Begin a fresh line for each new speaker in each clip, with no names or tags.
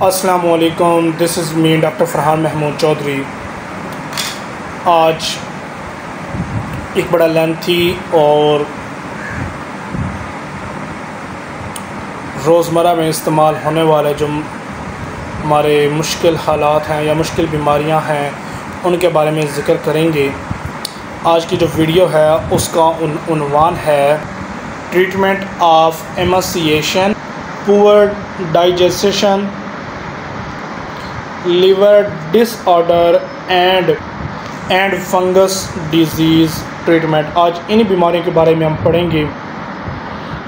अस्सलाम वालेकुम, this is me doctor Farhan Mahmood Chaudhary. आज एक बड़ा लेंथी और रोज़मर्रा में इस्तेमाल होने वाले जो हमारे मुश्किल हालात हैं या मुश्किल बीमारियां हैं उनके बारे में ज़िक्र करेंगे। आज की जो वीडियो है उसका उन्वान है treatment of emaciation, poor digestion, liver disorder and fungus disease treatment. आज इन बीमारियों के बारे में हम पढ़ेंगे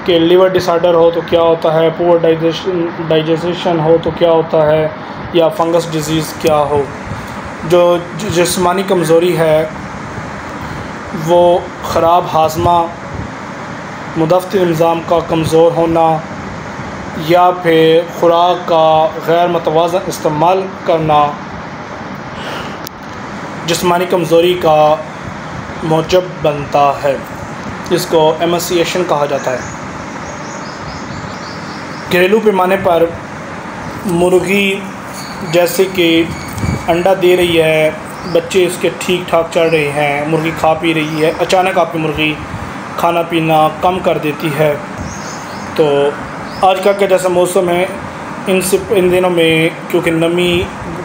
कि लिवर डिसऑर्डर हो तो क्या होता है, पुअर डाइजेशन हो तो क्या होता है, या फंगस डिजीज़ क्या हो। जो जिस्मानी कमज़ोरी है वो ख़राब हाज़मा, मुदफ़्फ़िर निज़ाम का कमज़ोर होना या फिर खुराक का गैर मतवाज़न इस्तेमाल करना जिस्मानी कमज़ोरी का मौजब बनता है। इसको एमासिएशन कहा जाता है। घरेलू पैमाने पर मुर्गी जैसे कि अंडा दे रही है, बच्चे इसके ठीक ठाक चल रहे हैं, मुर्गी खा पी रही है, अचानक आपकी मुर्गी खाना पीना कम कर देती है। तो आजकल का जैसा मौसम है, इन दिनों में क्योंकि नमी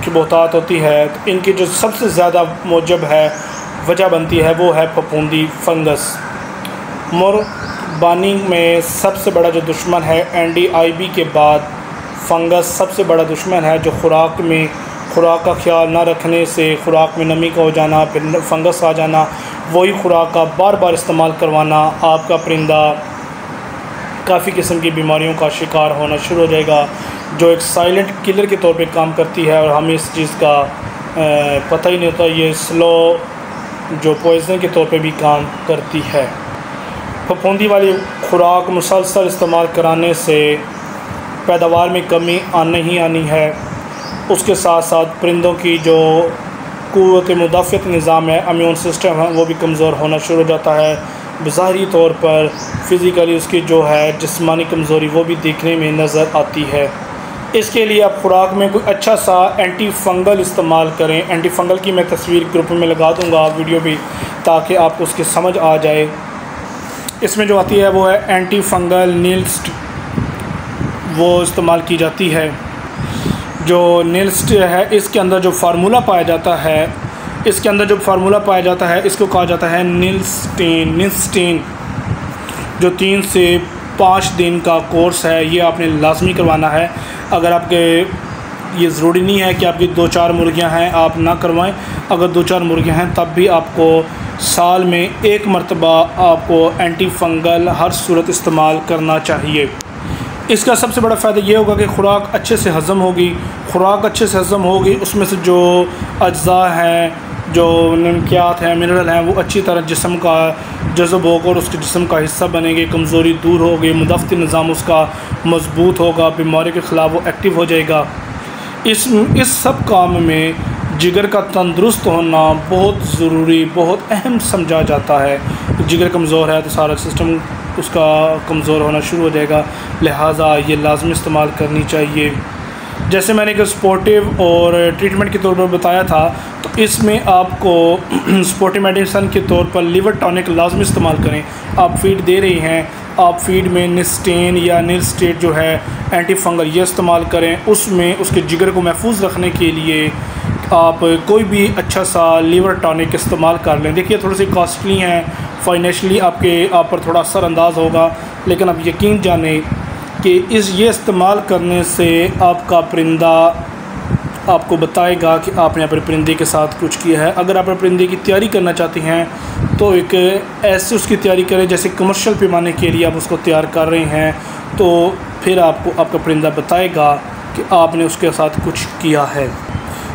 की बहुतात होती है तो इनकी जो सबसे ज़्यादा मौजब है वजह बनती है वो है फफूंदी फंगस। मुर्बानी में सबसे बड़ा जो दुश्मन है NDIB के बाद फंगस सबसे बड़ा दुश्मन है, जो खुराक का ख्याल ना रखने से खुराक में नमी का हो जाना, फिर फंगस आ जाना, वही खुराक का बार बार इस्तेमाल करवाना, आपका परिंदा काफ़ी किस्म की बीमारियों का शिकार होना शुरू हो जाएगा, जो एक साइलेंट किलर के तौर पे काम करती है और हमें इस चीज़ का पता ही नहीं होता। ये स्लो जो पॉइज़न के तौर पे भी काम करती है। फफूंदी वाली खुराक मुसलसल इस्तेमाल कराने से पैदावार में कमी नहीं आनी है। उसके साथ साथ परिंदों की जो क़ुव्वत मुदाफ़िअत निज़ाम है, इम्यून सिस्टम है, वो भी कमज़ोर होना शुरू हो जाता है। ज़ाहिरी तौर पर फ़िज़िकली उसकी जो है जिस्मानी कमज़ोरी वो भी देखने में नज़र आती है। इसके लिए आप खुराक में कोई अच्छा सा एंटी फंगल इस्तेमाल करें। एंटी फंगल की मैं तस्वीर ग्रुप में लगा दूंगा वीडियो भी, ताकि आपको उसकी समझ आ जाए। इसमें जो आती है वो है एंटी फंगल नीलस्ट, वो इस्तेमाल की जाती है। जो नीलस्ट है इसके अंदर जो फार्मूला पाया जाता है इसको कहा जाता है निलस्टेन, जो 3 से 5 दिन का कोर्स है। ये आपने लाजमी करवाना है। अगर आपके ये ज़रूरी नहीं है कि आपकी 2-4 मुर्गियां हैं आप ना करवाएं। अगर 2-4 मुर्गियां हैं तब भी आपको साल में 1 मरतबा आपको एंटी फंगल हर सूरत इस्तेमाल करना चाहिए। इसका सबसे बड़ा फ़ायदा ये होगा कि खुराक अच्छे से हज़म होगी, उसमें से जो अज्जा हैं, जो नमकियात हैं, मिनरल हैं, वो अच्छी तरह जिस्म का जज़ब होगा और उसके जिस्म का हिस्सा बनेंगे, कमज़ोरी दूर होगी, मुदफ़्फ़िर निज़ाम उसका मज़बूत होगा, बीमारी के ख़िलाफ़ वो एक्टिव हो जाएगा। इस सब काम में जिगर का तंदुरुस्त होना बहुत ज़रूरी, बहुत अहम समझा जाता है। जिगर कमज़ोर है तो सारा सिस्टम उसका कमज़ोर होना शुरू हो जाएगा, लिहाजा ये लाज़मी इस्तेमाल करनी चाहिए। जैसे मैंने एक स्पोर्टिव और ट्रीटमेंट के तौर पर बताया था, तो इसमें आपको स्पोर्टिव मेडिसिन के तौर पर लिवर टॉनिक लाजमी इस्तेमाल करें। आप फीड दे रहे हैं, आप फीड में निस्टेन या निलस्टेट जो है एंटी फंगल ये इस्तेमाल करें। उसमें उसके जिगर को महफूज रखने के लिए आप कोई भी अच्छा सा लिवर टॉनिक इस्तेमाल कर लें। देखिए थोड़ी सी कॉस्टली हैं, फाइनेंशली आप पर थोड़ा असरअंदाज होगा, लेकिन आप यकीन जानें कि ये इस्तेमाल करने से आपका परिंदा आपको बताएगा कि आपने अपने परिंदे के साथ कुछ किया है। अगर आप अपने परिंदे की तैयारी करना चाहते हैं तो एक ऐसे उसकी तैयारी करें जैसे कमर्शियल पैमाने के लिए आप उसको तैयार कर रहे हैं, तो फिर आपको आपका परिंदा बताएगा कि आपने उसके साथ कुछ किया है।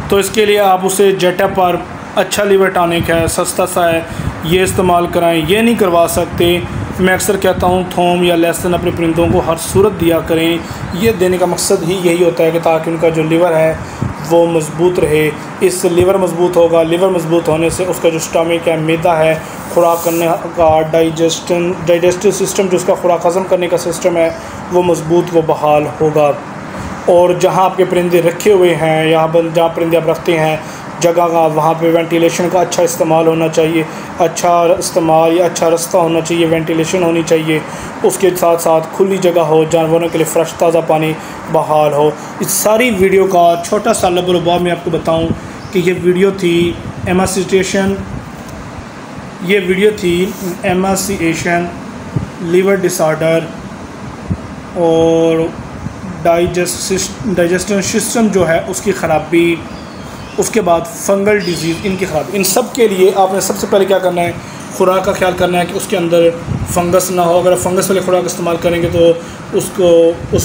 तो इसके लिए आप उसे जेटा पर अच्छा लिवर टॉनिक है, सस्ता सा है, ये इस्तेमाल कराएं। ये नहीं करवा सकते, मैं अक्सर कहता हूँ थोम या लहसुन अपने परिंदों को हर सूरत दिया करें। ये देने का मकसद ही यही होता है कि ताकि उनका जो लिवर है वो मज़बूत रहे। इससे लिवर मज़बूत होगा, लिवर मज़बूत होने से उसका जो स्टमक है, मैदा है, खुराक करने का डाइजेस्टिव सिस्टम जो उसका खुराक हज़म करने का सिस्टम है वो मज़बूत व बहाल होगा। और जहाँ आपके परिंदे रखे हुए हैं जहाँ परिंदे आप रखते हैं जगह का, वहाँ पे वेंटिलेशन का अच्छा इस्तेमाल होना चाहिए, अच्छा इस्तेमाल या अच्छा रास्ता होना चाहिए, वेंटिलेशन होनी चाहिए। उसके साथ साथ खुली जगह हो, जानवरों के लिए फ़्रेश ताज़ा पानी बहाल हो। इस सारी वीडियो का छोटा सा लबरुबा मैं आपको बताऊं कि ये वीडियो थी एमासिएशन, लीवर डिसऑर्डर और डाइजेस्टिव सिस्टम जो है उसकी ख़राबी, उसके बाद फंगल डिजीज़, इनकी ख़राबी। इन सब के लिए आपने सबसे पहले क्या करना है, खुराक का ख्याल करना है कि उसके अंदर फंगस ना हो। अगर फंगस वाले खुराक इस्तेमाल करेंगे तो उस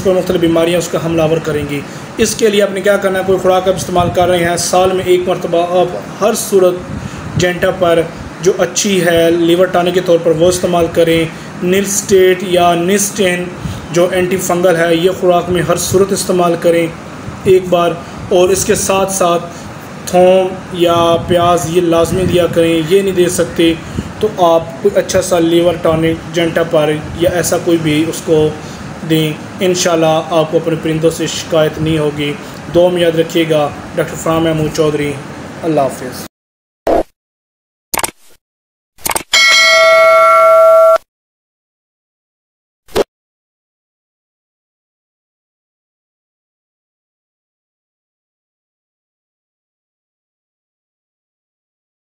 पर मुख्तलिफ बीमारियाँ उसका हमलावर करेंगी। इसके लिए आपने क्या करना है, कोई खुराक आप इस्तेमाल कर रहे हैं, साल में एक मरतबा आप हर सूरत जेंटा पर जो अच्छी है लीवर टॉनिक के तौर पर वो इस्तेमाल करें। निलस्टेट या निस्टेन जो एंटी फंगल है, ये खुराक में हर सूरत इस्तेमाल करें एक बार। और इसके साथ साथ थोम या प्याज ये लाजमी दिया करें। ये नहीं दे सकते तो आप कोई अच्छा सा लीवर टॉनिक जेंटा पर या ऐसा कोई भी उसको दें। इंशाल्लाह आपको अपने परिंदों से शिकायत नहीं होगी। दुआ में याद रखिएगा। डॉक्टर फरहान महमूद चौधरी। अल्लाह हाफ़िज़।